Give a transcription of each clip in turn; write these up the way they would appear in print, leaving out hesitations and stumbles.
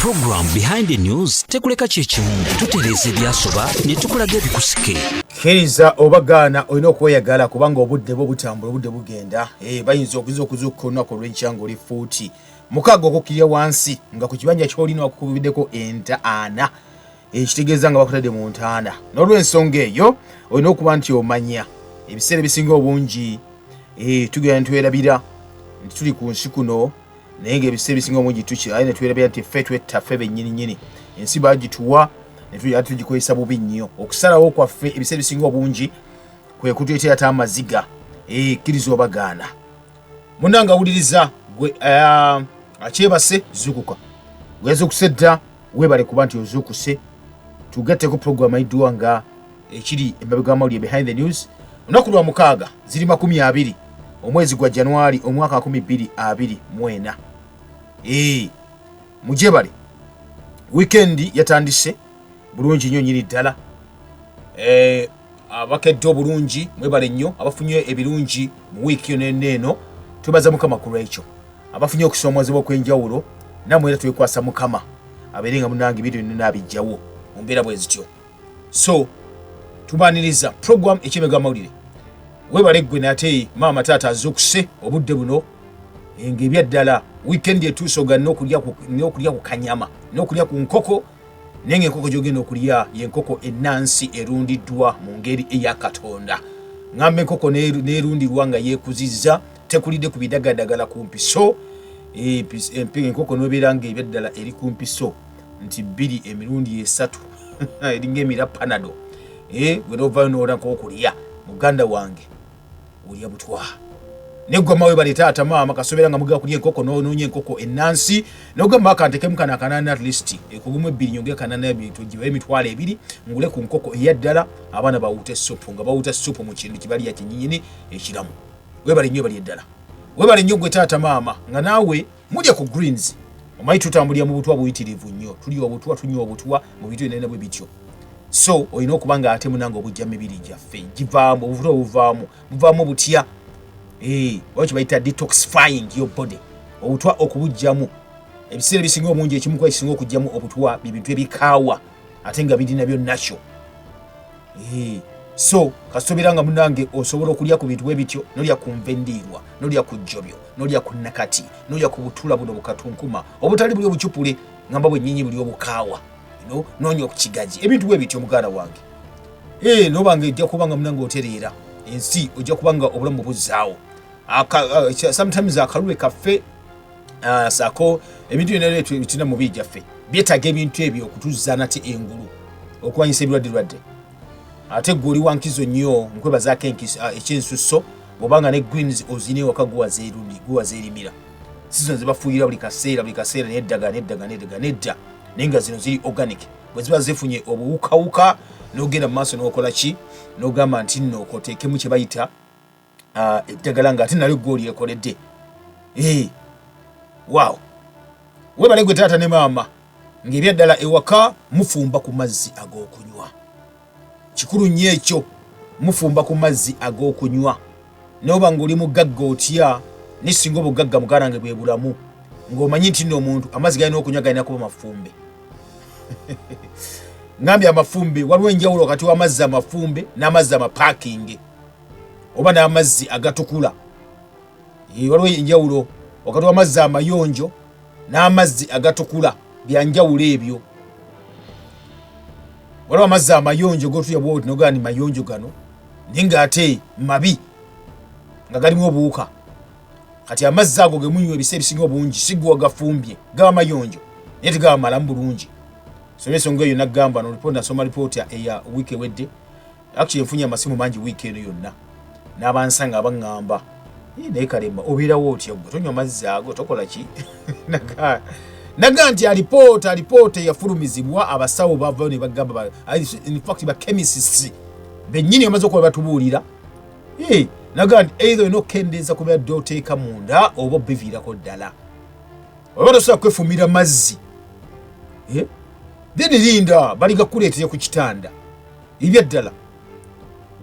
program behind the news tekuleka kyekimu tutereze byasoba ne tukulaga ebikusike Kiriza obagana olina okweyagala kubanga obudde bwo butambula obudde bugenda bayinza okuzukkona ku lw'enkyango lifuuti mukago okukirya wansi nga ku kibanja ky'olina okubiddeko entaana ekitegeeza nga bakutadde mu ntaana n'olw'ensonga eyo olina okuba nti omanya ebiseera ebisinga obungi tugenda ntwerabira nti tuli ku nsi kuno naye ng'ebiseera ebisinga obungi aye ne twerabira nti ffe twettaffe bennyininyini ensi baagituwa ne tugikozesa bubi nnyo okusalawo kwaffe ebiseera ebisinga obungi kwe kutuleetera ate amaziga kkiriza obagaana munnanga awuliriza gwe akyebase zuukuka gwezukuse dda weebale kuba nti ozuukuse tugatteko puroguramu ayiddwa nga ekiri emabega w'amawulire behind the news olunaku lwa 6 ziri 20 omwezi gwa January omwaka 2024 mujebale weekend yatandise bulungi nnyo nyiri ddala abakedde obulungi mwebale nnyo abafunye ebirungi mu wiiki yo neeno twebaza mukama ku lwekyo abafunye okusoomozebwa okw'enjawulo namwe era twekwasa mukama abeere nga munange ebintu byonna naabijjawo mu mbeera bwe zityo so tubaaniriza program ekyemega amawulire webale ggwe nate maama taata azuukuse obudde buno ng'ebya ddala weekend etuuse oga n'okulya ku kanyama n'okulya ku nkoko naye ng'enkoko gy'ogenda okulya y'enkoko ennansi erundiddwa mu ngeri eya Katonda ngamba enkoko n'erundirwa nga yeekuzizza tekulidde ku bidagadagala ku mpiso enkoko n'obeera ng'ebya ddala eri ku mpiso nti 2 emirundi 3 eringa emira panado gwe n'ovaayo n'olanko okulya muganda wange olya butwa neggwa mawe bali taata maama kasobera nga mugenda kulya enkoko n'onoonya enkoko ennansi n'ogamba akantekemu kana akanana at least ekugumu 2 nyongera kanana gibayo emitwalo 2 ngule ku nkoko eya ddala abaana bawuta essupu nga bawuta essupu mu kintu kibali ya kinyinyini ekiramu webale nnyo bali eddala webale nnyo gwe taata maama nga naawe mulya ku greens omanyi tutambulira mu butwa buyitirivu nnyo tulya obutwa tunywa obutwa mu bintu binene bwe bityo so olina okuba nga ate munanga obujja mibiri gyaffe givaamu obutwa buvaamu butya wakyo bayita detoxifying your body obutwa okubujjamu ebiseera ebisinga obungi ekimu kwa ekisinga okujjamu obutwa bintu ebikaawa ate nga biri nabyo nakyo so kasobera nga munange osobola okulya ku bintu bwe bityo nolya ku nvendiirwa nolya ku jjobyo nolya ku nakati nolya ku butula buno bukatunkuma obutali buli obucupule ngamba bwennyinyi buli obukaawa nonya ku kigaji ebintu bwe bityo muganda wange nobanga ejja kubanga munange otereera ensi ojja kubanga obulamu buzzaawo sometimes akalule kaffe sako ebintu byonna bitina mu bibi gyaffe byetaaga ebintu ebyo okutuzza nate engulu okulwanyisa ebirwadde ate gwe oli wankizo nnyo nkwebazaako ekyensusso bw'obanga ne greens ozine waka guwazeerimira sizo zebafuuyira buli kaseera naye nedda naye nga zino ziri organic bwe ziba zifunye obuwukawuka n'ogenda mu maaso n'okola ki n'ogamba nti nno okoteekemu kye bayita eddagala nga ate nalyo gwe olyekoledde waaw webale gwe taata ne maama ng'ebya ddala ewaka mufumba ku mazzi ag'okunywa kikulu nnyo ekyo mufumba ku mazzi ag'okunywa n'oba ng'oli mugagga otya nesinga obugagga mukarange bwe bulamu ng'omanyi nti nno omuntu amazzi galina okunywa galina kuba mafumbe ngambye amafumbe waliwo enjawulo wakati w'amazzi amafumbe n'amazzi amapaakinge oba n'amazzi agatukula waliwo enjawulo wakati w'amazzi amayonjo n'amazzi agatukula byanjawulo ebyo waliwo amazzi amayonjo gotulya bwoti nogaa ni mayonjo gano naye ng'ate mabi nga galimu obuwuka kati amazzi ago gemunywa ebiseera ebisinga obungi sigwa gafumbye gaba mayonjo naye tegaba malamu bulungi so ensonga eyo naggamba nasoma lipoota eya wiiki ewedde actually enfunye amasimu mangi wiiki eno yonna n'abansanga abaŋŋamba naye kalema obeerawo otya gwe tonywa amazzi ago tokola ki naga nti alipoota eyafulumizibwa abasawo bavayo ne bagamba infact bachemists bennyini bamaze okuba batubuulira naga nti either olina okukendeeza kubeera dde oteeka munda oba obiviirako ddala oba tosobola kwefumira mazzi then linda bali gakuleetere ku kitanda ebya ddala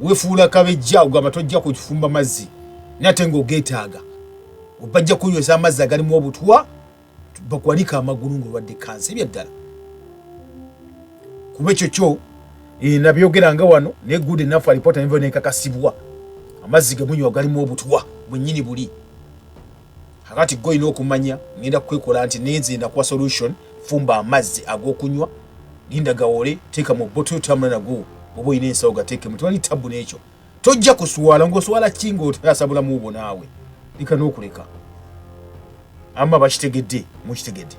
wefuula kabejja ogamba tojja kukifumba mazzi nate ng'ogeetaaga obajja kunywesa amazzi agalimu obutwa bakwanika amagulu ng'olwadde kansa ebyaddala kuba ekyo kyo nabyogeranga wano ne good enough report nivyo nekakasibwa amazzi gemunywa galimu obutwa bwennyini buli hakati go ino okumanya ngenda kwekola nti nenze ndakuwa solution fumba amazzi ag'okunywa linda gawole teeka mu bottle tamula nago oba oyina ensawo gateeke mu tewali tabu n'ekyo tojja kuswala ng'oswala kinga otasabula mubo naawe lika n'okuleka amma bakitegedde mukitegedde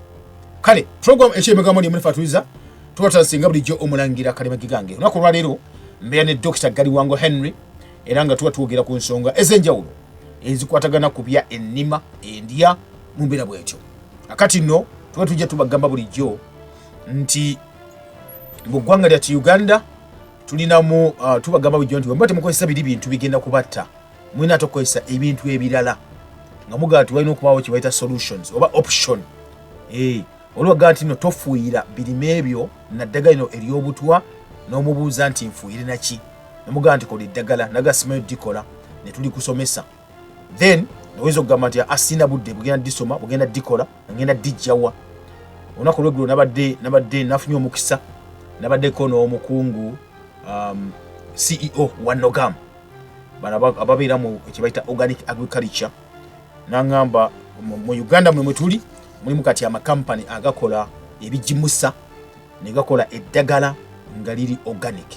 kale program ekyemegamo limu nefatuliza tuwatasinga bulijjo omulangira kalemagi gange olunaku olwaleero mbeera ne Dr. Galiwango Henry era nga tuba twogera ku nsonga ez'enjawulo ezikwatagana ku bya ennima endya mu mbeera bwetyo akati nno tuba tujja tubagamba bulijjo nti mu ggwanga lyattu Uganda tulinamu tubagamba bulijjo nti bwe temukozesa biri bintu bigenda kubatta mulina tokozesa ebintu ebirala nga mugamba ti walina okubaawo kye bayita solutions oba option olwaga nti no tofuuyira birime ebyo naddagala lino ery'obutwa n'omubuuza nti nfuuyire naki nomugamba nti kola eddagala nagasimayo dikola ne tuli kusomesa then noyinza okugamba nti asina budde bugenda disoma bugenda dikola ngenda dijjawa olunaku olweggulo nabadde nafunye omukisa nabaddeko n'omukungu CEO wa Nogam bano ababeera mu kyebayita organic agriculture nangamba mu Uganda mwe tuli mulimu kati amakampani agakola ebijimusa ne gakola eddagala nga liri organic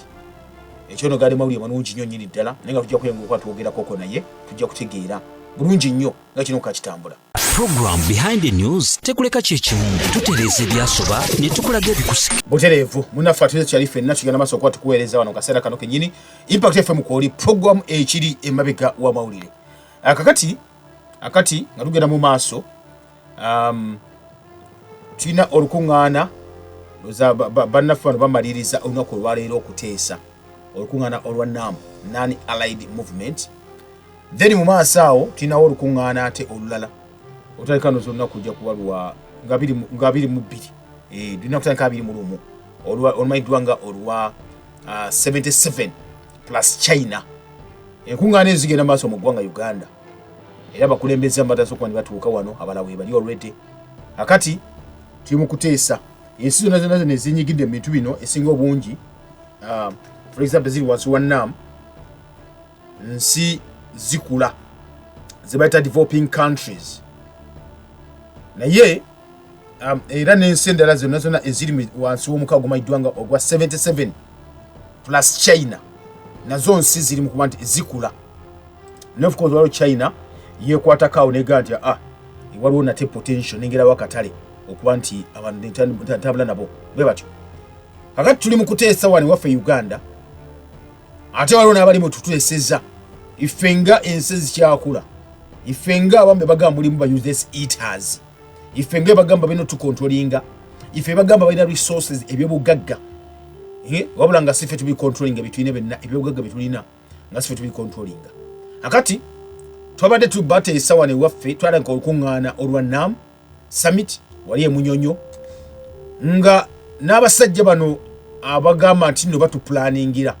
ekyo no gali mawulire manungi nnyo nnyini ddala naye nga tujja kuyenga twogerako naye tujja kutegeera bulungi nnyo nga kino kakitambula. Program Behind the News tekuleka kyekimu tutereeza ebyasoba ne tukulaga ebikusika butereevu munaffe atuze kyali ffenna tugenda maaso okuba tukuweereza wano kaseera kano kennyini Impact FM kwoli program ekiri emabega wa mawulire akati nga tugenda mu maaso tulina olukuŋŋaana bannaffe bano bamaliriza olunaku olwaleero okuteesa olukuŋŋaana olwa NAM Non-Allied Movement then mu maaso awo tulinawo olukuŋŋaana ate olulala otaleka no zonna kujja kuba lwa nga 22 tulina kutandika 21 olumanyiddwa nga olwa 77 plus China enkuŋŋaana ezigenda maaso mu ggwanga Uganda era abakulembeze amataso kuba ne batuuka wano abalala we bali already akati tuli mu kuteesa ensi zonna ne zinyigidde mu bintu bino esinga obungi for example ziri wansi wa NAM nsi zikula zibayita developing countries naye era n'ensi endala zonna eziri wansi w'omukago gumanyiddwa nga ogwa 77 plus China nazo nsi ziri mu kuba nti zikula ne of course waliwo China yekwatakawo negamba nti waliwo nate potential nengerawo akatale okuba nti abantu ntambula nabo bwe batyo kakati tuli mu kuteesa wano waffe Uganda ate waliwo n'abali mu tutueseza ife nga ensi zikyakula ife nga abamu bagamba mulimu ba useless eaters ife nga bagamba bino tukontrolinga ife bagamba balina resources ebyobugagga wabula nga sife tubi controlling bitwine benna ebyobugagga bitulina nga sife tubi controlling akati twabadde tubateesa wano waffe twalanka olukuŋŋaana olwa NAM Summit wali emunyonyo nga n'abasajja bano abagamba nti nno batupulaningira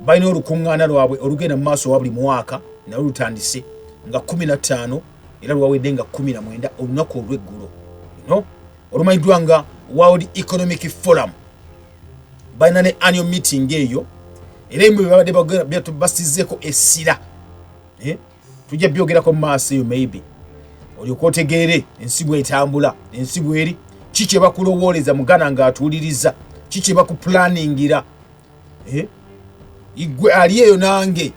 balina olukuŋŋaana lwabwe olugenda mu maaso wa buli mwaka nalwo lutandise nga 15 era lwawedde nga 19 olunaku olw'eggulo olumanyiddwa nga World Economic Forum balina ne annual meeting eyo era emwe babadde basizzeeko essira tujja byogerako mu maaso eyo maybe olyoka otegeere ensi bw'etambula ensi bw'eri ki kye bakulowooleza muganda ng'atuuliriza ki kye bakupulaningira igwe ali eyo nange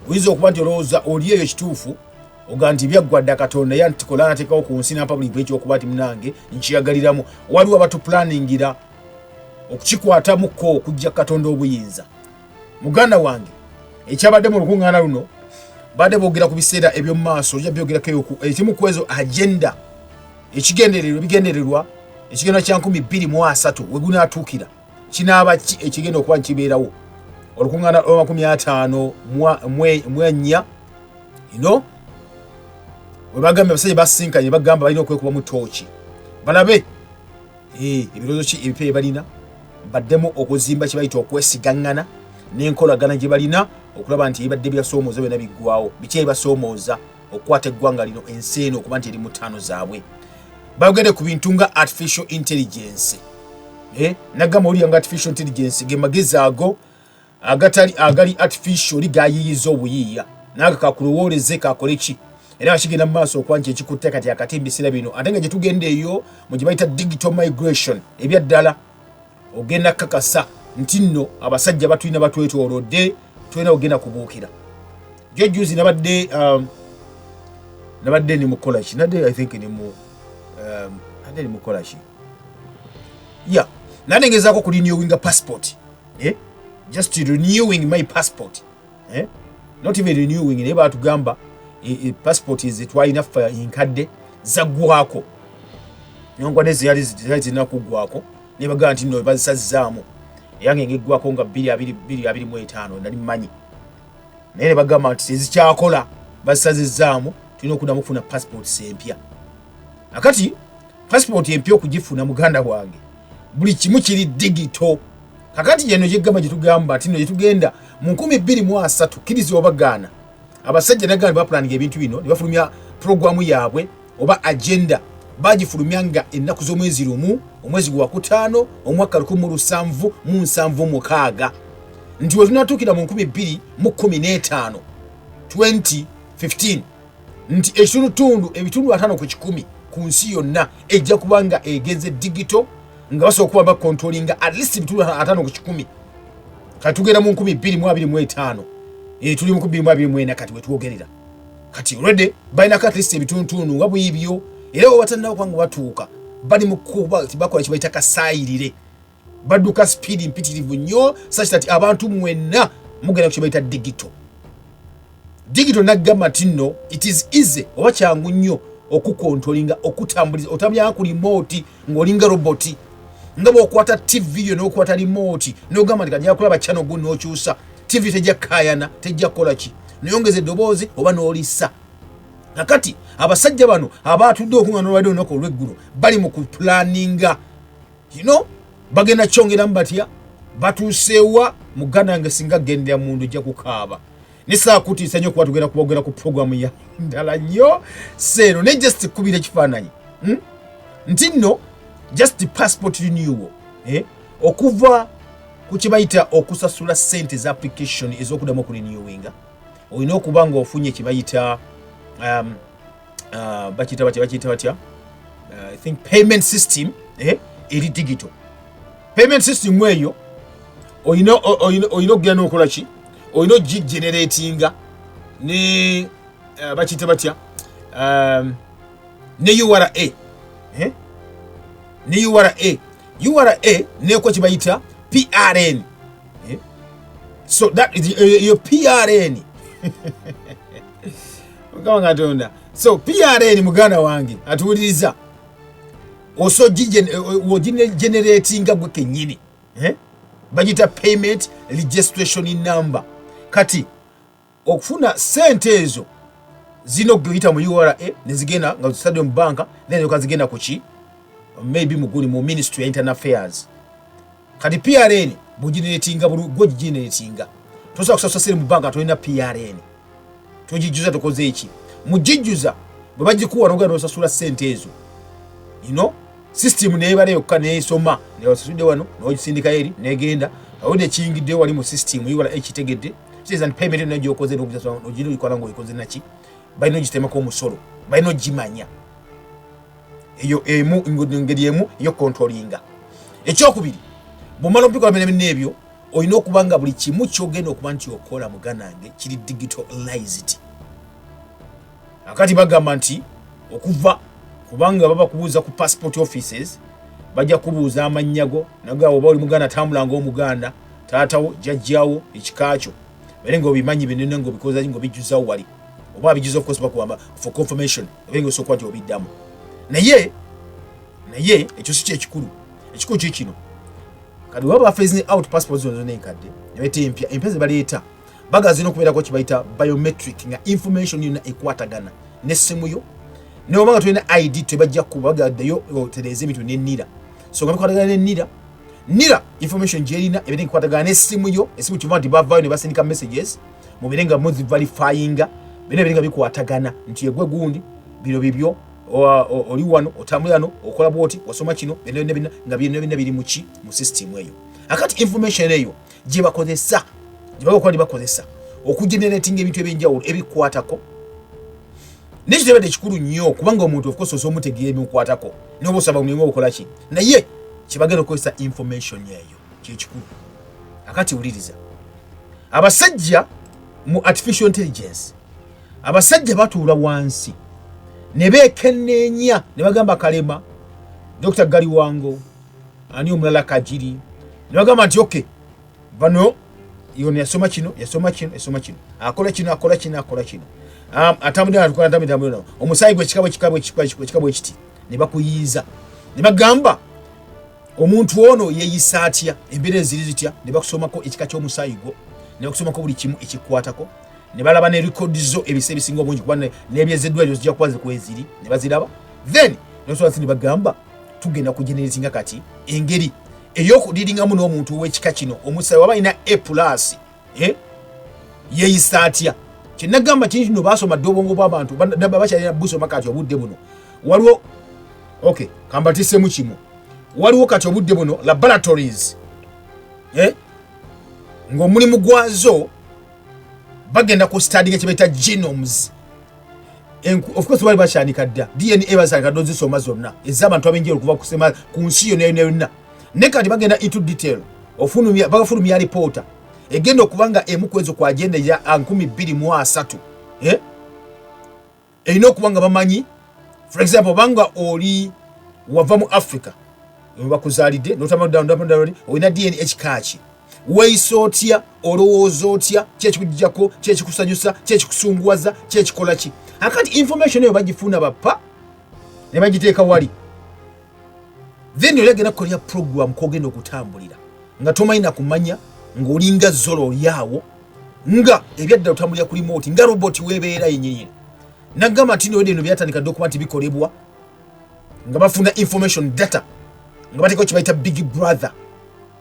oyinza okuba nti olowooza oli eyo kituufu oga nti byaggwadde Katonda ye antikola anateekawo ku nsi nampa buli ekyokuba nti munange nkiyagaliramu waliwo abatupulaningira okukikwatamuko okujja Katonda obuyinza muganda wange ekyabadde mu lukuŋŋaana luno badde boogera ku biseera eby'omu maaso ojja byogerako ekimu ku ezo agenda ebigendererwa ekigenda kya 2023 we gunaatuukira kinaaba ki ekigenda okuba nkibeerawo olukuŋŋaana lwa 54 we bagambye abasajja basinkanye bagamba balina okwekuba mu tooki balabe ebirowoozo ki ebipya balina baddemu okuzimba kye bayita okwesigaŋŋana n'enkolagana gye balina okulaba nti ebadde byasoomooza byonna biggwawo biki ebibasoomooza okukwata eggwanga lino ensi eno okuba nti eri mu ttaano zaabwe bayogedde ku bintu nga artificial intelligence. Nagamba oli nga artificial intelligence ge magezi ago agali artificial gayiyiza obuyiiya naga kakulowooleze kakole ki era akigenda mu maaso okwanja ekikutte kati akati mbisira bino ate nga gye tugenda eyo mu gye bayita digital migration ebyaddala ogenda kakasa nti nno abasajja batulina batwetoolodde tulina ogenda kubuukira jojuzi nabadde ni mukola ki nadde I think ni mukola ki nanengezaako ku renewing passport just renewing my passport not even renewing naye baatugamba passport zetwalina ffe enkadde zaggwako nyonkwane ziyali zirina kuggwako ne bagamba nti nno bazisazzaamu eyange ngeggwako nga 2025 nali mmanyi naye ne bagamba nti tezikyakola bazisazizzaamu tulina okuddamu okufuna passport empya akati passport empya okugifuna muganda wange buli kimu kiri digital kakati yeno gyegamba gyetugamba nti nno gyetugenda mu 2023 kiriza obagaana abasajja nagamba bapulaninga ebintu bino ne bafulumya programu yaabwe oba agenda bagifulumya nga ennaku z'omwezi lumu omwezi gwa kutaano omwaka 1776 nti we tunatuukira mu 2015 2015 nti ebitundu 5 ku 100 ku nsi yonna ejja kuba nga egenze digital nga basobola okuba bakontrolinga at least ebitundu 5 ku 100 kati tugenda mu 2025 tuli mu 2024 kati wetwogerera kati already balina at least ebitundu nga bwibyo era wabatannawo kwanga batuuka bali mu kuba tibakola kibayita kasaayirire badduka speed mpitirivu nnyo such that abantu mwenna mugenda kukibayita digital nagamba nti nno it is easy oba kyangu nnyo okukontrolinga okutambuliza otambulira ku remote ng'olinga roboti nga bw'okwata TV yo n'okwata remote n'ogamba nti kajja kulaba channel gu n'okyusa TV tejja kayana tejja kola ki n'yongeza eddoboozi oba n'olisa nakati abasajja bano abatudde okungana olwadde olunaku olw'eggulu bali mu kuplaninga bagenda kyongeramu batya batuusewa muganda nga singa gendera mundu ojja kukaaba nisaa kutiisa nnyo kuba tugenda kubogera ku programu ya ndala nnyo seeno ne just kubira ekifaananyi nti nno just passport renewal okuva ku kibayita okusasula sente za application ez'okuddamu okurenewinga olina okuba nga ofunye kibayita bakiyita batya I think payment system eri digital payment system eyo olina okugenda n'okola ki olina ogigeneratinga ne bakiyita batya ne URA URA neko kibayita PRN so that is your PRN muganga Katonda so PRN muganda wange atuwuliriza oso generatinga gwe kennyini bagita payment registration number kati okufuna sente ezo zino guyita mu URA nezigenda nga zitadde mu banka then okazigenda ku ki maybe muguni mu Ministry of Internal Affairs kati PRN bugeneratinga gwe generatinga tosa kusasa sere mu banka tolina PRN tojijuza tokoze eki mujijuza bwe bagikuwa n'ogenda osasula sente ezo system neebala yokka neesoma newasasudde wano n'ogisindika eri negenda awudde kiyingidde wali mu system yiwala ekitegedde and payment nayo gyokoze n'ogino likola ng'oyikoze naki balina ogitemako omusolo balina ogimanya eyo ngeri emu eyo controllinga ekyokubiri bw'omala okubikola bino ebyo olina okuba nga buli kimu kyogenda okuba nti okola muganange kiri digitalized akati bagamba nti okuva kubanga baba kubuuza ku passport offices bajja kubuuza amanyago nagawo oba oli muganda tambulanga omuganda taatawo jjajjawo ekikakyo bere ng'obimanyi binene ng'obikoza ng'obijjuzawo wali oba abijjuza of course bakuwamba for confirmation bere ng'osooka nti obiddamu naye ekyo si kyekikulu ekikulu kikino kati waba phasing out passport zino n'enkadde nebeta empya ze baleeta bagazina okubeerako kibayita biometric nga information yonna ekwatagana n'essimu yo neobanga tulina ID tebajja kubagaddeyo otereze ebintu n'ennira so nga bikwatagana n'ennira information gyerina ebere nkikwatagana n'essimu yo essimu kiva nti bavaayo ne basindika messages mubere nga muziverifyinga bino ebere nga bikwatagana nti egwe gundi bino bibyo oli wano otambula no okola bwoti wasoma kino bino nga bino biri mu system eyo akati information eyo gye bakozesa okugenerating ebintu ebyenjawulo ebikwatako nekyo tebadde kikulu nnyo kubanga omuntu of course osomutegeera ebimukwatako n'oba osaba mulimu okola ki naye kibagenda okukozesa information eyo kyekikulu akati wuliriza abasajja mu artificial intelligence abasajja batuula wansi ne beekenneenya ne bagamba Kalema Dr. Galiwango ani omulala Kajiri ne bagamba nti okay bano yone yasoma kino akola kino atambulira omusayi gwe kikabo ekiti ne bakuyiiza ne bagamba omuntu ono yeeyisa atya embeera eziri zitya ne bakusomako ekika ky'omusayi gwo ne bakusomako buli kimu ekikwatako ne balaba ne record zo ebise ebisinga obungi kuba n'ebyezeddwaliro zijja kuba zikweziri ne baziraba then nosobola ne bagamba tugenda kugeneratinga kati engeri ey'okudiringamu n'omuntu ow'ekika kino omusayi waba alina A+ yeeyisa atya kyenagamba kino kino baasoma dde obwongo bw'abantu naba bakyalina busoma kati obudde buno waliwo okay kambatisemu kimu waliwo kati obudde buno laboratories ng'omulimu gwazo bagenda ku studying ekibaita genomes of course bali bakyanika dda DNA bazalika dozisoma zonna ez'abantu abenjero kuva kusema ku nsi yonna ne kati bagenda into detail bagafulumya reporter egenda okubanga emu kwezo kwa agenda ya 2023 erina okubanga bamanyi for example banga oli wava mu Africa bakuzaalidde notamadda olina DNA ekikaaki weeyisa olowooza otya kyekikujjako kyekikusanyusa kyekikusunguwaza kyekikola ki akati information eyo bagifuna bappa ne bagiteeka wali then olegenda kukolera program kogenda okutambulira nga tomanyi kumanya ng'olinga zolo yawo nga ebyadda otambulira ku remote nga robot weebeera yennyini nagamba nti nno byatandika document bikolebwa nga bafuna information data nga bateekawo kibayita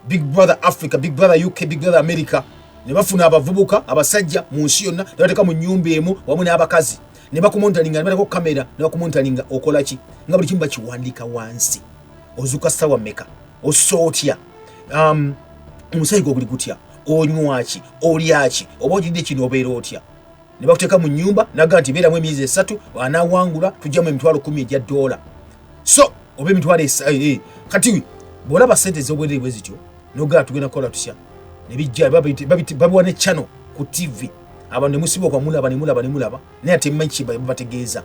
big brother Africa, big brother UK, big brother America ne bafuna abavubuka abasajja mu nsi yonna ne bateeka mu nnyumba emu wamu n'abakazi ne bakumontalinga ne bateekako kamera ne bakumontalinga okola ki nga buli kimu bakiwandiika wansi ozuuka ssawa mmeka osootya omusayi gwo guli gutya onywa ki olya ki oba ogidde kino obeera otya ne bakuteeka mu nnyumba naga nti beeramu emyezi 3 anaawangula tujjamu $10,000 egya $. So oba $20,000 kati bw'olaba ssente ez'obwerere bwe zityo nogaa tugenda kukola tutya ne bijja babiwa ne channel ku TV abantu ne musiba nemulaba naye ate mmanyi babategeeza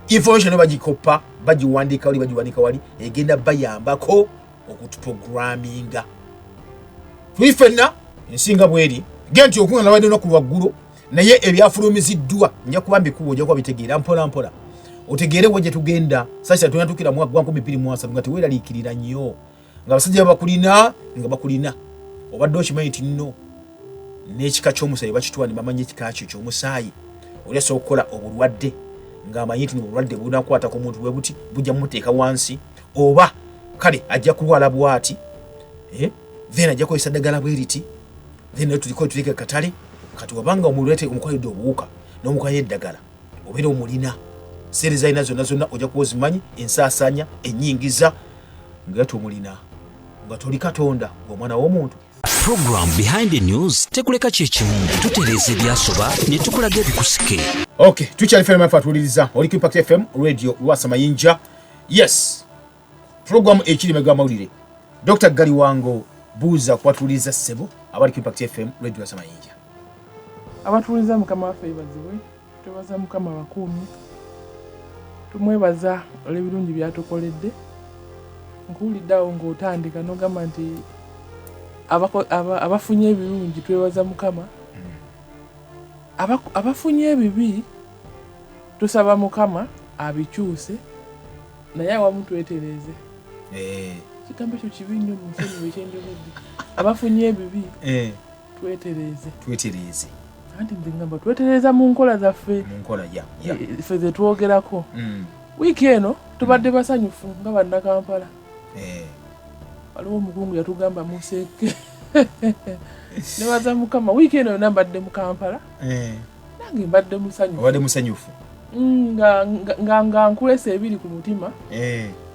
information bagikopa bagiwandiika wali egenda bayambako okutuprogramminga tuli ffenna ensinga bweri gye nti okuŋŋaana wadde olunaku lwaggulu naye ebyafulumiziddwa nja kuba mbikuba ojja kuba bitegeera mpola otegeere wa gye tugenda sasa tunatukira mu 2023 nga teweeraliikirira nnyo nga abasajja bakulina obadde okimanyi nti nno n'ekika ky'omusaayi bakitwani bamanyi ekika kyo ky'omusaayi olyasobola okukola obulwadde ng'amanyi nti obulwadde bunakwatako omuntu bwe buti bujja mumuteeka wansi oba kale ajja kulwala bwati then ajja kukozesa ddagala bwe riti then tuleke katale kati wabanga omulete omukwalidde obuwuka n'omukwalidde eddagala obeera omulina seeri zalina zonna ojja kuba ozimanyi ensaasaanya ennyingiza nga tomulina nga toli Katonda ng'omwana w'omuntu. Program Behind the News tekuleka kyekimu tutereeza ebyasoba ne tukulaga ebikusike. Okay, tukyali fm afa tuwuliriza oli ku Impact FM radio Lwasa Mayinja. Yes, program ekiri mega mawulire Dr. Galiwango buuza kwatuliza ssebo abali ku Impact FM radio Lwasa Mayinja. Abatuliza mukama waffe bazibwe tubaza mukama wakuumi tumwebaza olw'ebirungi byatukoledde nkuwuliddeawo ng'otandika n'ogamba nti abafunye ebirungi twebaza mukama abafunye ebibi tusaba mukama abikyuse naye awamu twetereeze kigambo ekyo kibi nnyo mu nsonyi ekyenjogedde abafunye ebibi twetereeze anti nze ngamba twetereeza mu nkola zaffe ffe ze twogerako wiiki eno tubadde basanyufu nga bannakampala waliwo omukungu yatugamba museeke nebaza mukama wiiki eno yonna mbadde mu Kampala nange mbadde musanyufu nga nkulesa ebiri ku mutima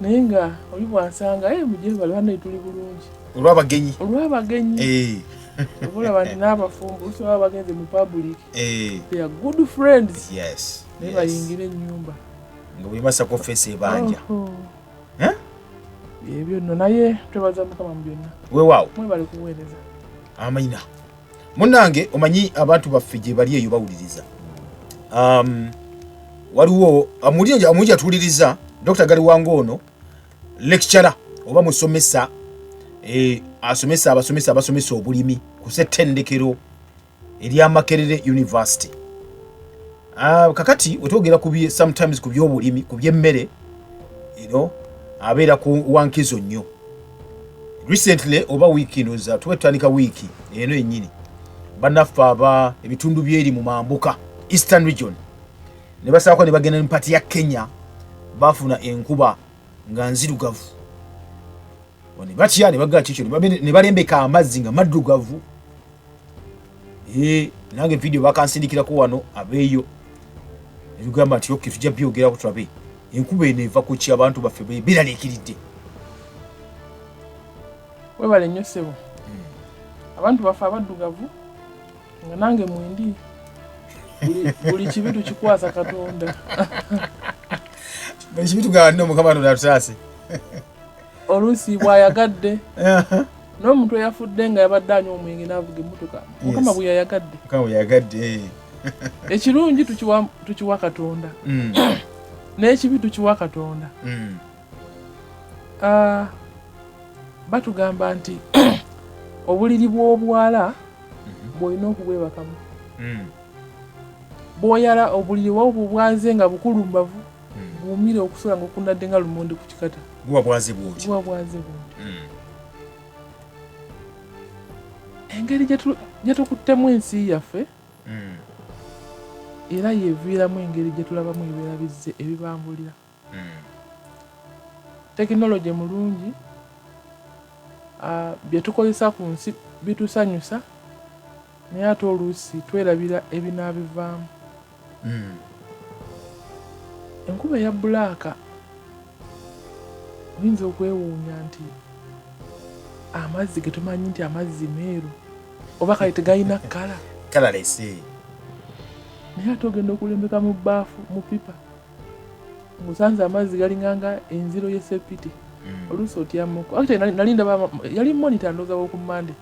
naye nga oli bwansanga mujje bali hano tuli bulungi olw'abagenyi okulaba nti n'abafumbo olusobola bagenze mu public they are good friends naye bayingira ennyumba nga bwe masako feesi ebanja ebyo nno naye twebaza mukama mu byonna weewaawo mwebale kuweereza amina munnange omanyi abantu baffe gye bali eyo bawuliriza waliwo omulungi atuwuliriza Dr. Galiwango ono lecturer oba musomesa asomesa abasomesa obulimi ku ssettendekero erya Makerere University. Kakati wetwogera sometimes ku by'obulimi ku by'emmere abeera ku wankizo nnyo. Recently oba wiiki ino tutandika wiiki eno yennyini bannaffe aba ebitundu byeri mu mambuka Eastern Region ne basaako ne bagenda mu pati ya Kenya bafuna enkuba nga nzirugavu. Ne batya ne bagala kikyo ne balembeka amazzi nga maddugavu. Nange video bakansindikirako wano abeeyo ebigamba nti yoke tujja byogerako tulabe enkuba eno eva ku ki abantu baffe biraliikiridde. Webale nnyo ssebo abantu baffe abaddugavu nga nange mwendi buli kibi tukikwasa Katonda. Buli kibi tugala nno Mukama tutaase oluusi bw'ayagadde n'omuntu eyafudde nga yabadde anywa omwenge n'avuga emmotoka Mukama bwe yayagadde ekirungi tukiwa Katonda n'ekibi tukiwa Katonda. Batugamba nti obuliri bw'obwala bw'olina okubwebakamu bw'oyala obuliri bw'obwo bwaze nga bukulumbavu buumire okusula ng'okunadde nga lumonde ku kikata buba bwaze bwoti. Engeri gye tukuttemu ensi yaffe era yeviiramu engeri gye tulabamu ebyerabizze ebibambulira. Tekinologi mulungi bye tukozesa ku nsi bitusanyusa naye ate oluusi twerabira ebinaabivaamu. Enkuba eya bbulaaka oyinza okwewuunya nti amazzi ge tumanyi nti amazzi meeru oba kale tegalina kalalese naye ate ogenda okulembeka mu bbaafu mu pipa ngusanze amazzi galinganga enziro y'esepiti oluusi otyamuko. Actually nali ndaba yali monitor ndowooza w'oku Mande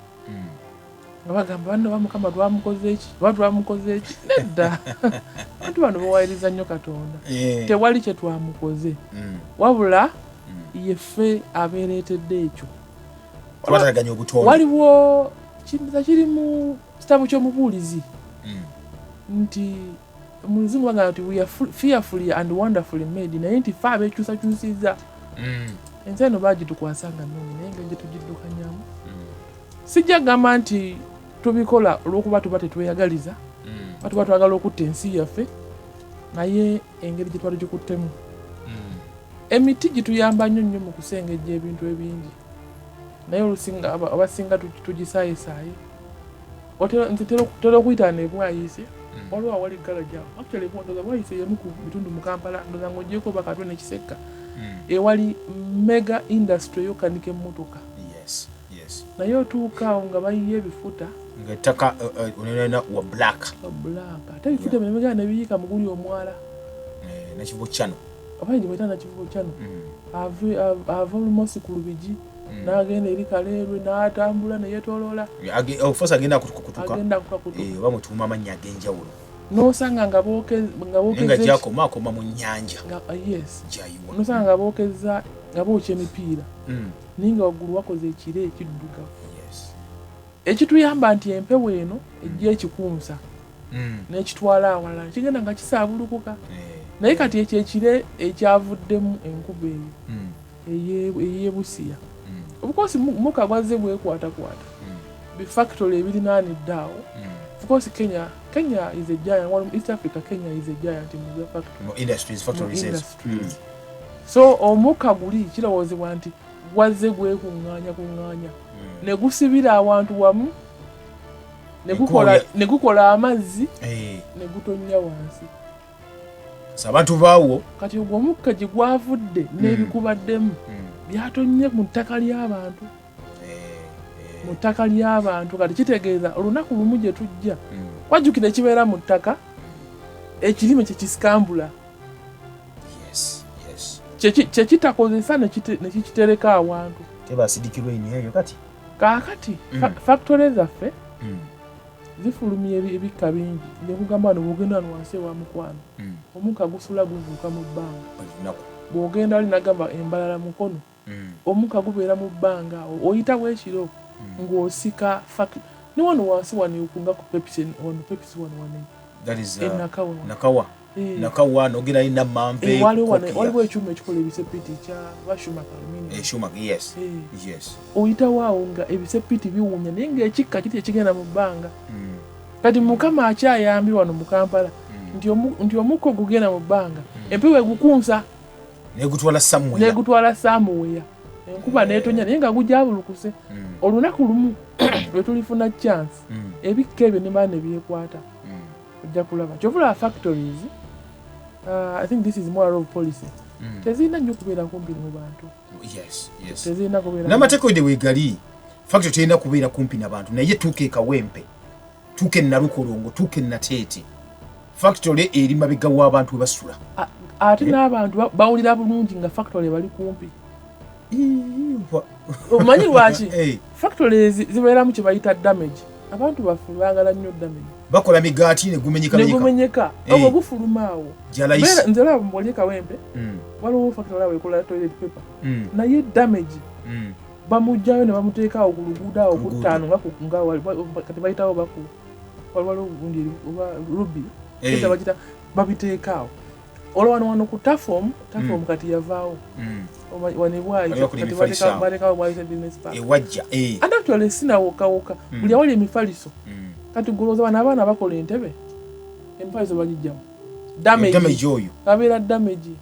nga bagamba banno bamukama twamukoze eki nedda bantu bano bawayiriza nnyo Katonda tewali kye twamukoze wabula yeffe abeereetedde ekyo. Waliwo kiri mu kitabo ky'omubuulizi nti Muluzungu bagamba nti we are fearfully and wonderfully made naye nti ffe abeekyusakyusizza ensi eno baagitukwasanga nnungi naye engeri gye tugiddukanyamu sijja gamba nti tubikola olw'okuba tuba tetweyagaliza tuba twagala okutta ensi yaffe naye engeri gye twali gikuttemu emiti gituyamba nnyo mu kusengejja ebintu ebingi naye olusinga abasinga tugisaayesaaye tera okuyita nebwayise waliwo awali galajaawo actually bwayise yemu ku bitundu mu Kampala ndoza ng'ogyeko bakatwe n'ekisekka ewali mega industry ey'okanika emmotoka naye otuuka awo nga bayiye ebifuta ng'ettaka onena wa black ate ebifuta ebyo nebigala ne biyiika mu guli omwala nakivu kyano oba gye bayita nakivu kyano ava olumosi ku lubigi n'agenda eri Kaleerwe n'atambula ne yeetooloola ofuusa agenda kutuka oba mutuuma amannya ag'enjawulo n'osanga nga bookeza gyakoma mu nnyanja n'osanga nga bookeza nga bookya emipiira naye nga waggulu wakoze ekire ekiddugavu ekituyamba nti empewo eno ejja ekikunsa n'ekitwala awalala kigenda nga kisaabulukuka naye kati ekyo ekire ekyavuddemu enkuba eyo ey'ebusiya obukosi muka gwazze bwekwatakwata bifactory ebirinaanidde awo of course Kenya is a giant. East Africa, Kenya is a giant in the factory. So omuka guli kirowoozebwa nti wazze gwekuŋŋaanya ne gusibira abantu wamu ne gukola amazzi ne gutonnya wansi Sabantu baawo kati ogwo omukka gye gwavudde n'ebikubaddemu byatonye mu ttaka ly'abantu mu ttaka ly'abantu kati kitegeeza olunaku lumu gye tujja kwajjukira ekibeera mu ttaka ekirime kye kisikambula kyekitakozesa nekikitereka awantu tebasidikirwa eyo kati kaakati factory zaffe zifulumya ebikka bingi nekugamba wano bwogenda wano wansi ewa mukwano omukka gusula guvuuka mu bbanga bwogenda wali nagamba embalala mukono omukka gubeera mu bbanga oyita bwekiro ng'osika ne wano wansi waniukunga ku pepisi wano nakawa nogera ina mambe waliwo ekyuma ekikola ebisepiti kya bashumaka yes oyita waawo nga ebisepiti biwunya naye ng'ekikka kiti ekigenda mu bbanga kati mukama akyayambi wano mu Kampala nti omukka ogugenda mu bbanga empewo egukunsa negutwala samuweya enkuba netonya naye nga gujja bulukuse olunaku lumu lwe tulifuna chance ebikka ebyo nemala ne byekwata ojja kulaba kyovula factories I think this is more of policy tezirina nnyo kubeera kumpi mu bantu tezirina kubeera n'amateeko de weegali factory tezirina kubeera kumpi n'abantu naye tuuke Kawempe tuuke Nalukolongo tuuke Nateete factory eri mabega w'abantu basula ate n'abantu bawulira bulungi nga factory bali kumpi omanyi lwaki factories zibeeramu kye bayita damage abantu baffe baagala nnyo damage bakola migaati negumenyeka obwo bufulumaawo nze laba mbwoli Kawempe waliwo factory awo ekola toilet paper naye damage bamujjayo ne bamuteekaawo ku luguudo awo ku ttaano kati bayitawo bakulu waliwo gundi oba rubi bagita babiteekaawo olwo wano ku tafomu kati yavaawo wanebwayo kati batekawo bwayise business park ewajja and actually sinawokawoka buli awali emifaliso kati gulooza bano abaana bakola entebe emifaliso bagijjamu damage oyo abeera damage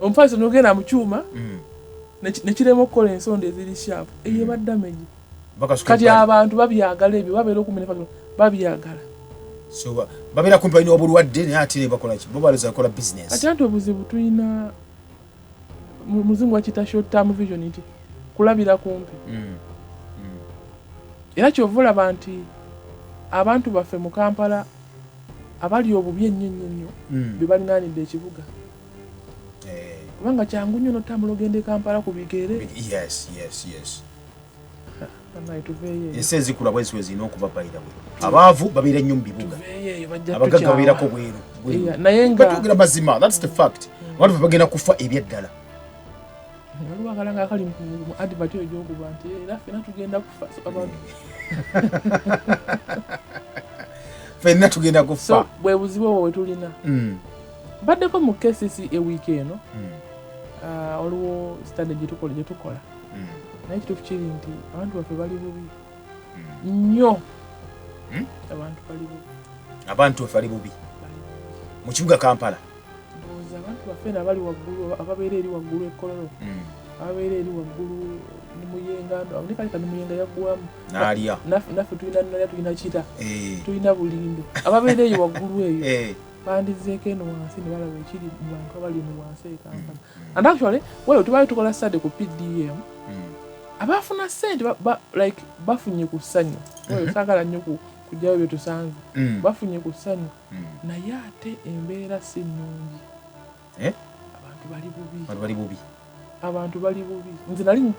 omufaliso nogenda mu kyuma nekirema okukola ensonda eziri sharpu eyo eba damage kati abantu babyagala ebyo babeera okumanufacture babyagala so babera kumpa ino obulwadde ne ate bakola ki bo baloza kola business kati anto obuzibu tulina muzungu akita short term vision nti kulabira kumpi era kyovula abantu baffe mu Kampala abali obubi ennyo bye balinaanidde ekibuga kubanga kyangu nnyo n'otambula ogenda e Kampala ku bigere yes ese ezikula bwezi wezina okubabayira abaavu babeera nnyo mu bibuga abagagga babeerako bweru naye nga batugera mazima that's the fact abantu bagenda kufa ebyaddala waliwo akalanga akali mu advert eyo gyokuba nti era ffenna tugenda kufa abantu ffenna tugenda kufa so bwe buzibu obwo we tulina mbaddeko mu KCC ewiiki eno waliwo stade gye tukola naye ekituufu kiri nti abantu baffe bali bubi nnyo abantu baffe bali bubi mu kibuga Kampala ndowooza abantu baffe nabali waggulu ababeera eri waggulu ekololo ababeera eri waggulu nimuyengando aboneka nimuyenga yaggwamu n'alya naffe tulina kita tulina bulindo ababeera eyo waggulu eyo bandizeeko eno wansi ne balaba ekiri mu bantu abali eno wansi e Kampala and actually weyo tubaali tukola stade ku PDM abafuna ssente like bafunye ku ssanyu weyo saagala nnyo kujjayo bye tusanze bafunye ku ssanyu naye ate embeera si nnungi abantu bali bubi nze nali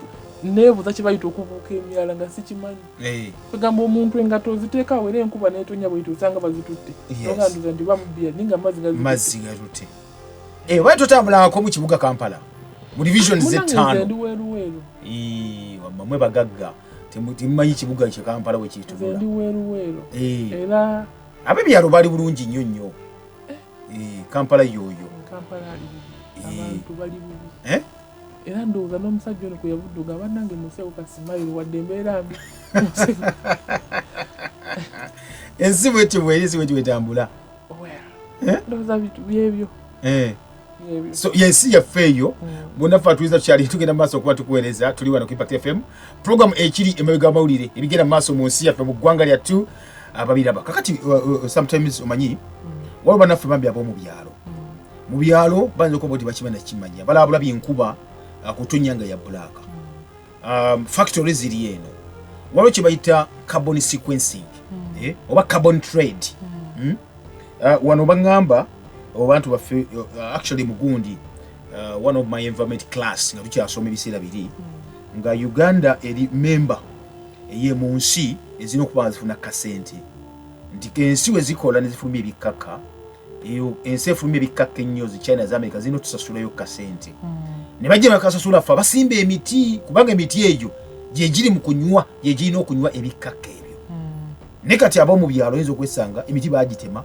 neebuuza kye bayita okubuuka emyala nga sikimanyi kwegamba omuntu engato ziteekaawo era enkuba neetonya bwe tusanga bazitutte noganduza nti bamubbiya ninga amazzi gatutte bali totambulangako mu kibuga Kampala mu division z'ettaano ndi weeruweeru mwe bagagga temumanyi kibuga kye Kampala we kitunula ndi weeruweeru era ab'ebyalo bali bulungi nnyo Kampala yoyo ali bubi abantu bali bubi era ndowooza n'omusajja ono kwe yavudduga bannange museeko kasimayiro wadde embeera mbi ensi bwetyo bweri wetambula ndowooza byebyo so yensi yaffe eyo bonnaffe atuliza tukyali tugenda maaso okuba tukuweereza tuli wano ku Impact FM program ekiri emabega amawulire ebigenda maaso mu nsi yaffe mu ggwanga lyattu ababiraba kakati sometimes omanyi waliwo bannaffe bambi ab'omu byalo mu byalo banza okuba nti bakimanya kimanya balabula byenkuba kutonyanga ya black factory ziri eno waliwo kye bayita carbon sequencing oba carbon trade wano baŋŋamba abantu baffe actually mugundi one of my environment class nga tukyasoma ebiseera biri nga Uganda eri member ey'emu nsi ezirina okuba nga zifuna kasente nti ensi we zikola ne zifulumya ebikaka eyo ensi efulumya ebikaka ennyo zi China za America zirina otusasulayo kasente ne bajja bakasasula ffe abasimba emiti kubanga emiti egyo gyegiri mu kunywa gyegirina okunywa ebikaka ebyo ne kati ab'omu byalo oyinza okwesanga emiti baagitema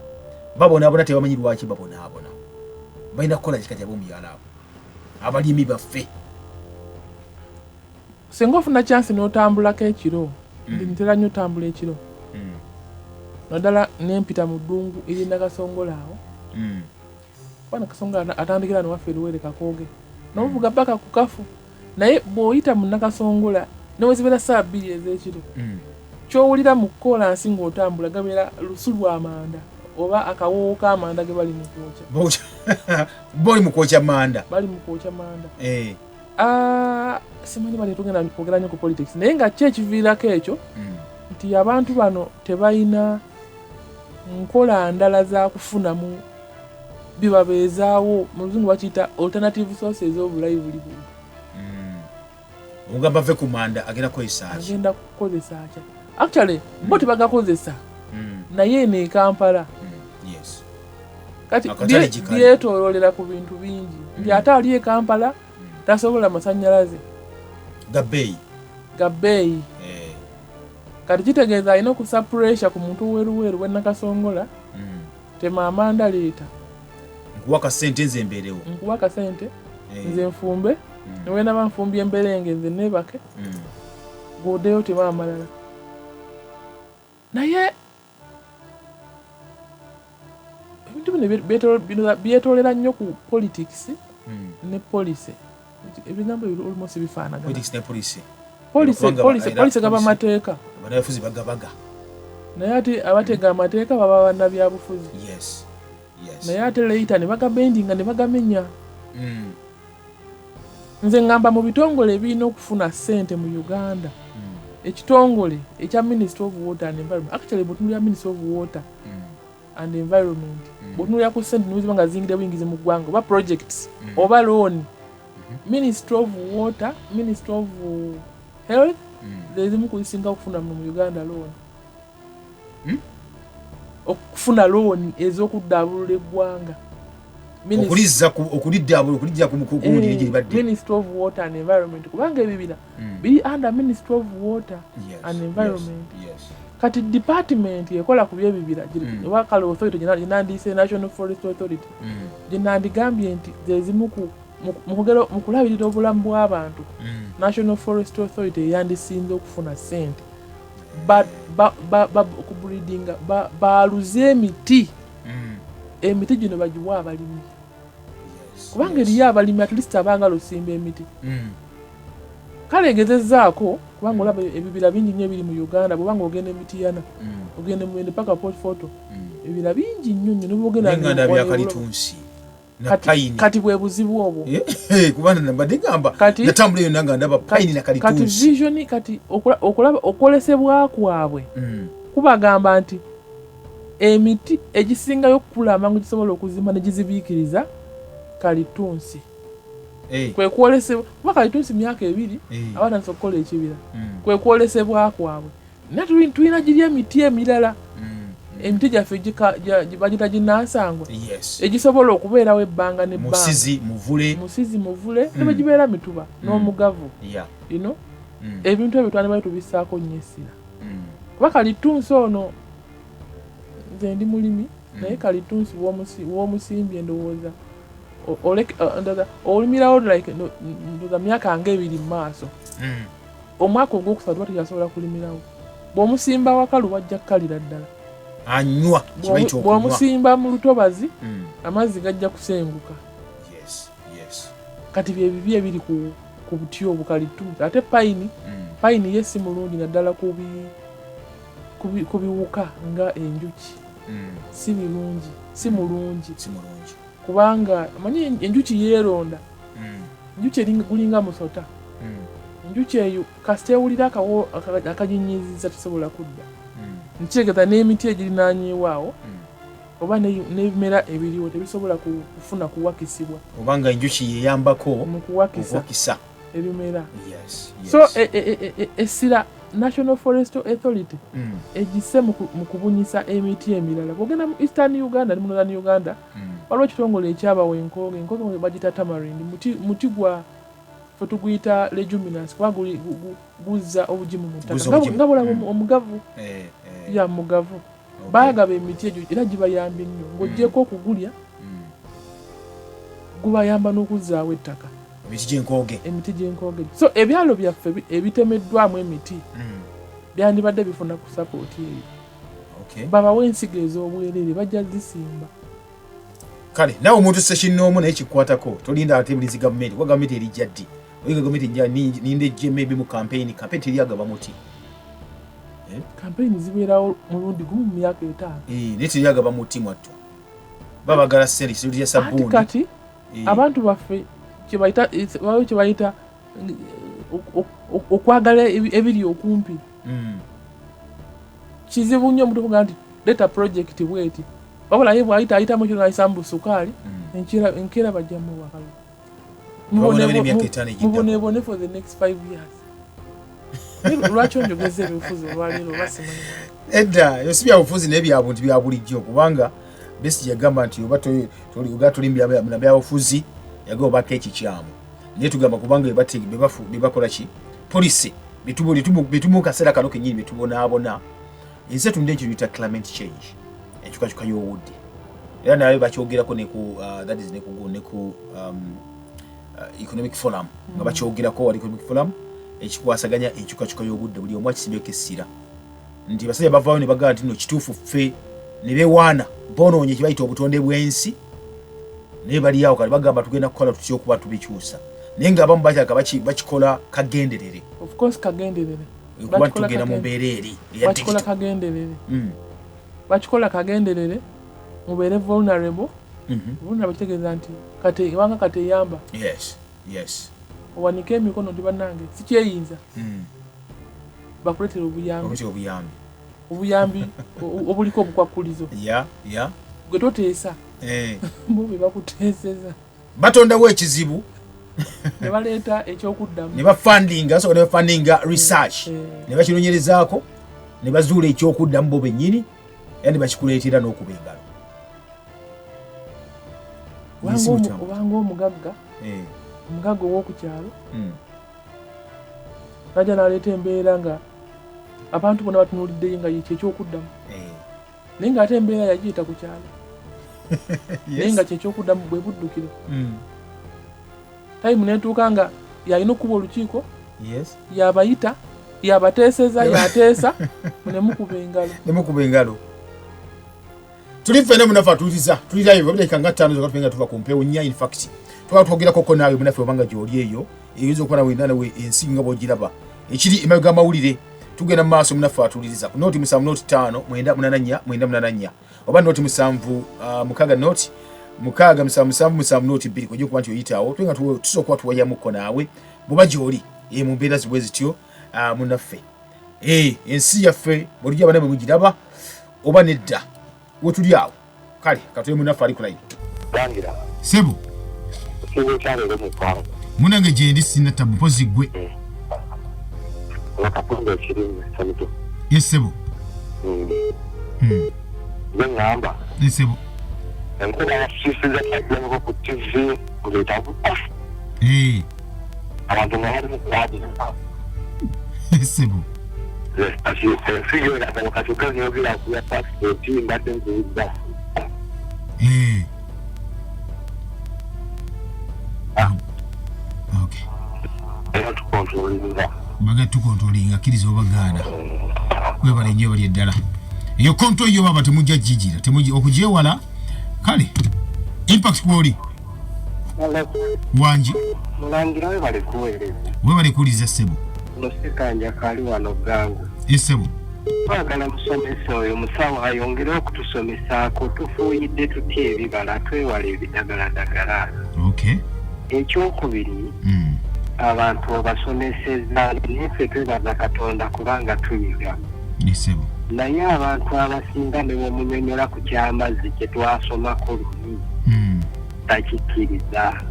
babonaabona tebamanyi lwaki babonaabona balina kukola kikati ab'omu byalo abo abalimi baffe singa ofuna chance n'otambulako ekiro ndi ntera nnyo otambula ekiro naddala nempita mu ddungu eri Nakasongola awo bana Kasongola atandikira newaffe eruwere Kakooge n'obuvuga paka ku Kafu naye bw'oyita mu Nakasongola newezibeera saa 2 ez'ekiro ky'owulira mu kkolansi ng'otambula gabeera lusu lw'amanda oba akawoowo k'amanda ge bali mu kwokya bali mu kwokya manda simanyi bali tugenda kwogera nnyo ku politics naye nga ki ekiviirako ekyo nti abantu bano tebalina nkola ndala za kufunamu bibabeezaawo mu luzungu bakiyita alternative sources of livelihood nga bave ku manda agenda kukozesa ki actually bo tebagakozesa naye eno e Kampala kati byetoololera ku bintu bingi nti ate ali e Kampala tasobola masannyalaze ga bbeeyi kati kitegeeza alina okusa pressure ku muntu weruweru we Nakasongola tema amanda leeta nkuwa kasente nze mbeerewo nze nfumbe niwena banfumbye emberenge nze nebake gwodeyo tema amalala naye ebintu bino byetoolera nnyo ku politics ne policy ebigambo almost bifaanagana policy gaba mateeka banafuzi bagabaga naye ate abatega amateeka baba bannabyabufuzi naye ate leita ne bagabendinga ne bagamenya nze ngamba mu bitongole ebirina okufuna ssente mu Uganda ekitongole ekya Ministry of Water and Environment actually bwetunulira Ministry of Water and Environment bwetunulira ku ssente niziba nga zingire buyingizi mu ggwanga oba projects oba loan Ministry of Water, Ministry of Health zezimu kuzisinga okufuna mu Uganda loan okufuna loan ez'okuddaabulula eggwanga okuliddaabula ku mukugundi egyo libadde Ministry of Water and Environment kubanga ebibira biri under Ministry of Water and Environment kati department ekola ku byebibira oba kale authority ginandiyise National Forest Authority ginandigambye nti zezimu mu kulabirira obulamu bw'abantu National Forest Authority eyandisinze okufuna ssente ku breedinga baaluze emiti gino bagiwa abalimi kubanga eriyo abalimi at least abanga lusimba emiti kale egezezzaako kubanga olaba ebibira bingi nnyo ebiri mu Uganda bwobanga ogenda Emitiyana ogenda Mwende paka Port Photo ebibira bingi nnyo nnyo nebwogenda byakalitunsi kati bwe buzibu obwo kubanga nabadde gamba natambula yonna nga ndaba payini na kalitunsi kati vision kati okulaba okwolesebwa kwabwe kubagamba nti emiti egisingayo okukula amangu gisobola okuzimba ne gizibiikiriza kalitunsi kwe kwolesebwa kuba kalitunsi myaka 2 abatandise okukola ekibira kwe kwolesebwa kwabwe naye tulina giri emiti emirala emiti gyaffe bagita ginnansangwa egisobola okubeerawo ebbanga nebbanga musizi muvule ne bagibeera mituba n'omugavu ebintu ebyo twandibali tubisaako nnyo essira kuba kalitunsi ono nze ndi mulimi naye kalitunsi w'omusimbi endowooza olimirawo ndoza myaka nga 2 mu maaso omwaka ogwokusatu tuba tekyasobola kulimirawo bw'omusimba wakalu wajja kukalira ddala anywa bw'omusimba mu lutobazi amazzi gajja kusenguka kati byebibi ebiri ku buti obukalitunsi ate payini ye si mulungi naddala ku biwuka nga enjuki si mulungi kubanga manyi enjuki yeeronda enjuki gulinga musota enjuki eyo kasita ewulira akawo akaginyiiziza tesobola kudda nkitegeeza n'emiti egirinaanyeewaawo oba n'ebimera ebiriwo tebisobola kufuna kuwakisibwa obanga enjuki yeyambako mu kuwakisa ebimera. So essira National Forest Authority egisse mu kubunyisa emiti emirala. Bwogenda mu Eastern Uganda ne mu Northern Uganda waliwo ekitongole ekyabawa enkooge bagita tamarind, muti gwa fe tuguyita leguminous kuba guzza obugimu mu ttaka nga bulaba omugavu ya mugavu. Baagaba emiti egyo era gibayamba nnyo ng'oggyeko okugulya gubayamba n'okuzzaawo ettaka emiti gy'enkooge. So ebyalo byaffe ebitemeddwamu emiti byandibadde bifuna ku sapooti eyo. Babawo ensigo ez'obwereere bajja zisimba. Kale nawe omuntu sekinnoomu naye kikwatako tolinda ate bulizi gavumenti kuba gavumenti erijja ddi oyiga gavumenti nindejje maybe mu campaign teri agaba muti campaign zibeerawo mulundi gumu mu myaka 5 naye teri agaba muti mwattu babagala seri ya sabbuuni kati abantu baffe kyebayita okwagala ebiri okumpi kizibu nnyo omuntu kugaa nti leta project bweti wabula ye bwayita mu kino ayisambu sukaali enkeera bajja mu wakalu mubonebone for the next 5 years. Lwaki onjogeza ebifuzi olwaleero basimanyi edda yo si byabufuzi naye byabuntu bya bulijjo kubanga besi yagamba nti oba tolimbya byabufuzi yagamba baka ekikyamu naye tugamba kubanga bebakola ki polisi bitumu kaseera kano kenyini betubonaabona ensi etunde ekyo tuyita climate change enkyukakyuka y'obudde era naye bakyogerako that is neku economic forum nga bakyogerako wali economic forum ekikwasaganya enkyukakyuka y'obudde buli omu akisimbyeko essira nti basajja bavaayo ne bagamba nti no kituufu ffe ne bewaana bonoonye kibayita obutonde bw'ensi naye bali awo kale bagamba tugenda kukola tutya okuba tubikyusa naye ng'abamu bakikola kagenderere. Of course kagenderere kuba tugenda mu mbeera eri bakikola kagenderere bakikola kagenderere mubeere vulnerable kitegeeza nti wanga kateyamba yes owanike emikono ndi bannange sikyeyinza bakuletera obuyambi obuliko obukwakulizo gwe toteesa bo be bakuteeseza batondawo ekizibu ne baleeta ekyokuddamu ne bafundinga research ne bakinonyerezaako ne bazuula ekyokuddamu bo bennyini era ne bakikuleetera n'okuba engalo obanga omugagga ow'okukyalo najja n'aleeta embeera nga abantu bonna batunuuliddeyo nga kyekyokuldamu naye ng'ate embeera yagiyita ku kyalo naye nga kyekyokuldamu bwe buddukiro tayimu netuuka nga yalina okuba olukiiko yabayita yabateeseza yateesa nemukuba engalo tuli ffene munafe atuuliza tulirayo babireka nga 5 zokatupenga tuva ku mpewo nnya in fact twatwogerako naawe munafe obanga gy'oli eyo eyinza okuba nawe ensi nga bw'ogiraba ekiri emabega amawulire tugenda mu maaso munafe atuuliriza ku nooti 7 nooti 5 984 oba nooti 7 mukaaga nooti 6 nooti 2 kujja okuba nti oyitaawo twenga tusobola okuba tuwayamuko naawe bw'oba gy'oli mu mbeera zibwe zityo munaffe ensi yaffe bw'olijja abana bwe mugiraba oba nedda wetuli awo kale katule munaffe ali kulayo sebo munange gyendi sina tabu pozi gwe yesebo ngamba yesebo Enkuba yasisiza kyagirako ku TV ng'etabu abantu nga bali mu kwagira sebo ensigo eraga katuka nyogera ku ya passport mbadde nziza okay era tukontrolinga baga tukontrolinga kiriza obagaana webale nnyo bali eddala eyo konto eyo baba temujja jijira okugyewala kale impact kwoli wanji mulangira webale kuweereza webale kuwuliriza ssebo nosekanja kali wano gangu ssebo twagala musomesa oyo musawo ayongere okutusomesaako tufuuyidde tutya ebibala twewala ebidagaladagala. Ekyokubiri abantu obasomeseza niffe twebaza Katonda kubanga tuyiga. Naye abantu abasinga ne bamunyonyola ku ky'amazzi kye twasomako luli takikkiriza.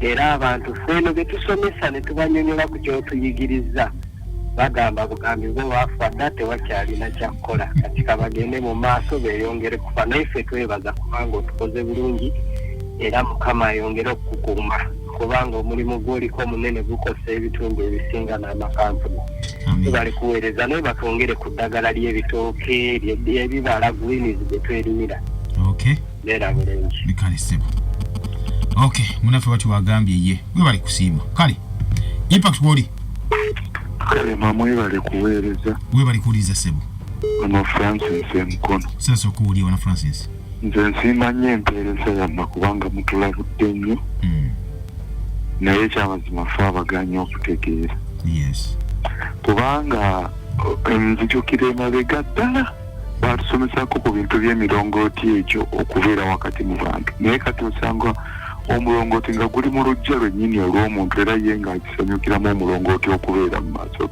Era abantu ffeno be tusomesa ne tubanyonyola ku ky'otuyigiriza bagamba bugambi bwe bafadda tewakyalina kyakkola kati kabagende mu maaso beeyongere kufa. Naye ffe twebaza kubanga otukoze bulungi era Mukama ayongere okukukuuma kubanga omulimu gw'oliko munene gukosa ebitundu ebisinga n'amakampuni. Tubali kuweereza naye batwongere ku ddagala ly'ebitooke ly'ebibala greens bye twerimira. Beera bulungi. Munaffe bati wagambye ye we bali kusiima kale impact woli kale mamwe bali kuweereza we bali kuuliza ssebo ono Francis Enkono. Sasa okuwulira wana Francis nze nsiimanye empeereza yammwe kubanga mutulabudde nnyo naye ekyamazima ffe abaganye okutegeera kubanga nzijukira emabega ddala batusomesako ku bintu by'emirongooti egyo okubeera wakati mu bantu naye kati osanga omulongooti nga guli mu lujja lwennyini olw'omuntu era ye ng'akisanyukiramu omulongooti okubeera mu maaso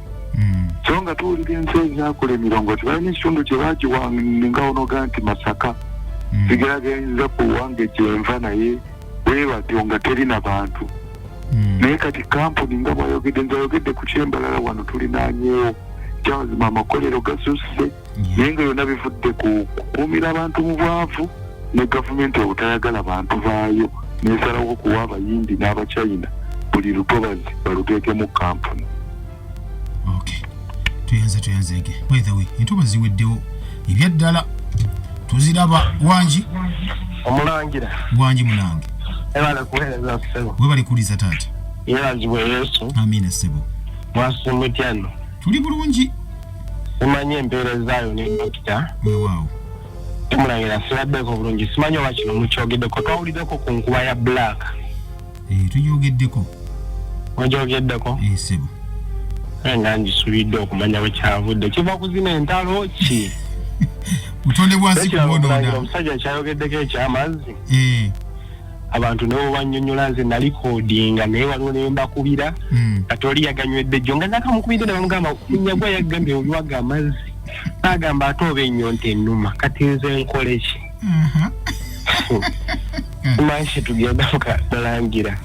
so nga tuwulira ensi ezaakola emirongooti balina ekitundu kye baagiwanninga onoga nti Masaka sigeragenza ku wange gyenva naye bwe batyo nga terina bantu naye kati kampuni nga bwayogedde nzayogedde ku kyembalala wano tulinaanyeewo kyamazima amakolero gasusse naye nga yonna bivudde ku kukuumira abantu mu bwavu ne gavumenti obutayagala bantu baayo nesalawo okuwa abayindi n'abachina buli lutobazi baluteeke mu kampuni. tuyanzege by the way entobazi ziweddewo ebyaddala tuziraba wangi omulangira wangi munange ebale kuweereza ssebo we bali kuliza taata yeebazibwe Yesu amina ssebo mwasimutyano tuli bulungi simanyi empeerezaayo ne dokita weewaawo tumulangira sibaddeko bulungi simanyi oba kino mukyogeddeko twawuliddeko ku nkuba ya black tuyogeddeko ogyogeddeko ssebo nga ngisubidde okumanya bwe kyavudde kiva kuzina entalo ki butonde bwansi kubonoona omusajja kyayogeddeko ekyamazzi abantu nabo bannyonnyola nze nalikoodinga naye waliwo ne mbakubira kati oli yaganywedde jjo nga nakamukubidde ne bamugamba munyagwa yaggambye oliwaga amazzi n'agamba ate oba ennyonta ennuma kati nze nkole ki manshi tugenda mukalangira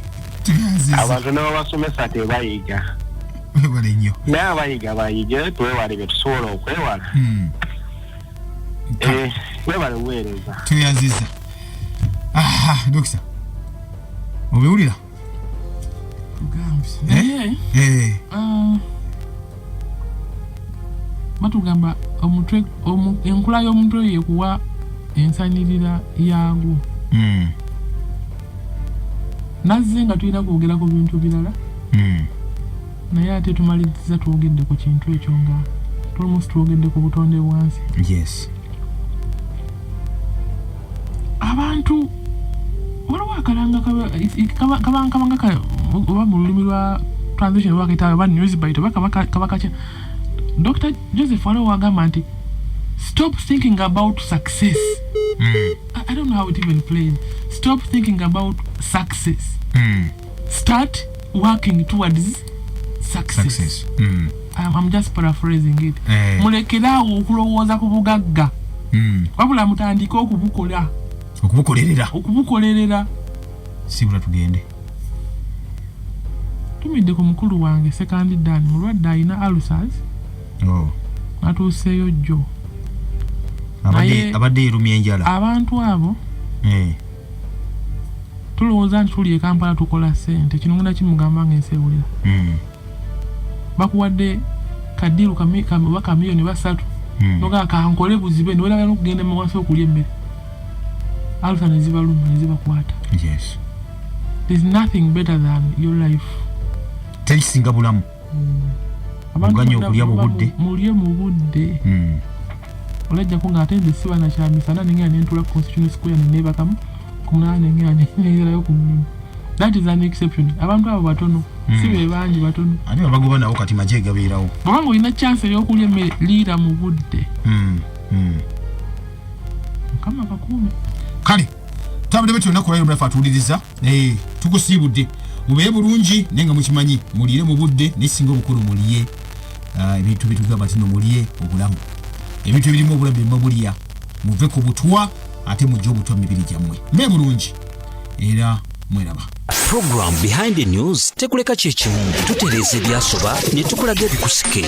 abantu nabo basomesa tebayiga naye abayiga bayige twewale bye tusobola okwewala webale buweereza tuyanziza dokita obiwulira batugamba enkula y'omuntu oyo ekuwa ensanirira yaagwo nazze nga tulina kwogera ku bintu birala naye ate tumaliriza twogedde ku kintu ekyo nga tolmost twogedde ku butonde bwansi abantu waliwo akalanga kabanga oba mu lulimi lwa transition oba kayita oba newsbite oba kabakakya Dr. Joseph waliwo wagamba nti stop thinking about success. I don't know how it even plays. Stop thinking about success. Start working towards success. I'm just paraphrasing it. Mulekerawo okulowooza ku bugagga wabula mutandika okubukola okubukolerera sibula tugende tumidde ku mukulu wange sekandi dani mulwadde alina ulcers atuuseeyo jjo abadde yerumya enjala abantu abo tulowooza nti tuli e Kampala tukola ssente kino ngenda kimugamba ng'ensewulira bakuwadde kadiru oba kamiliyoni 3 nogaa kankole buzibe niwera n'okugenda mu wansi okulya emmere alsa ne zibaluma ne zibakwata. There's nothing better than your life. Terisinga bulamu abantu okulya mu mulye mu budde olajjako ng'ate nze siba na kyamisana nengera nentula constitutional square nebakamu ku munana nengera neyerayo ku mulimu. That is an exception. Abantu abo batono sibe bangi batono ani babagoba nawo kati maje gabeerawo bwanga olina chance y'okulya emmere liira mu budde mukama bakuume kale tabule betyo olunaku lwaliro mulafa atuwuliriza tukusiibudde mubeere bulungi naye nga mukimanyi muliire mu budde naye singa obukulu muliye ebintu bitugamba tino muliye obulamu ebintu ebirimu obulamu byemba bulya muve ku butwa ate mujje obutwa mu mibiri gyammwe mbe bulungi era mweraba. Program Behind the News tekuleka kyekimu tutereeza ebyasoba ne tukulaga ebikusike.